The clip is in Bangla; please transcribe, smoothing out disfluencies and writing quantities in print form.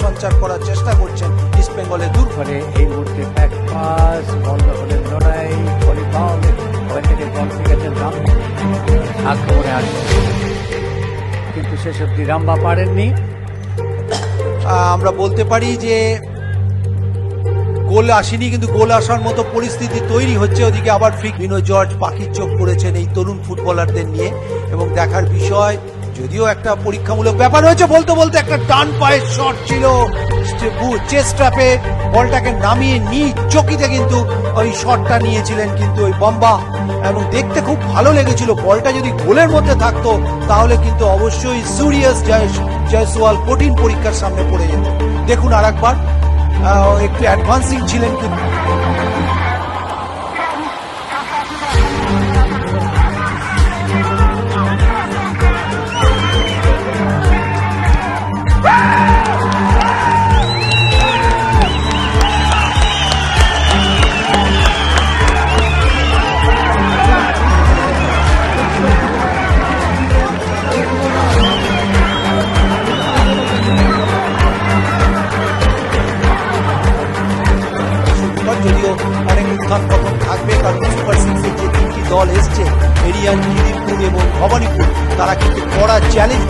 সঞ্চার করার চেষ্টা করছেন ইস্ট বেঙ্গলের ফলে এই মুহূর্তে এক পাস বল দখলের লড়াই ভলিবল ওখান থেকে বল ফিরেছেন রাম্বা আক্রমণে আসবে কিন্তু শেষ অব্দি রাম্বা পারেননি। আমরা বলতে পারি যে গোল আসেনি, কিন্তু গোল আসার মতো পরিস্থিতি তৈরি হচ্ছে। ওদিকে আবার ফ্রি বিনয় জর্জ পাখির চোখ করেছেন এই তরুণ ফুটবলারদের নিয়ে, এবং দেখার বিষয় যদিও একটা পরীক্ষামূলক ব্যাপার হয়েছে। বলতে বলতে একটা ডান পায়ের শট ছিল, চেস্ট ট্র্যাপে বলটাকে নামিয়ে নিজ চকিতে কিন্তু ওই শটটা নিয়েছিলেন কিন্তু ওই বম্বা, এবং দেখতে খুব ভালো লেগেছিল। বলটা যদি গোলের মধ্যে থাকতো তাহলে কিন্তু অবশ্যই সুরিয়াস জয়সওয়াল কঠিন পরীক্ষার সামনে পড়ে যেত। দেখুন আর একবার একটু অ্যাডভান্সিং ছিলেন কিন্তু যদিও অনেক উত্থান পতন থাকবে, কারণ সুপার সিক্সের যে তিনটি দল এসছে এরিয়ান, খিদিরপুর এবং ভবানীপুর, তারা কিন্তু কড়া চ্যালেঞ্জ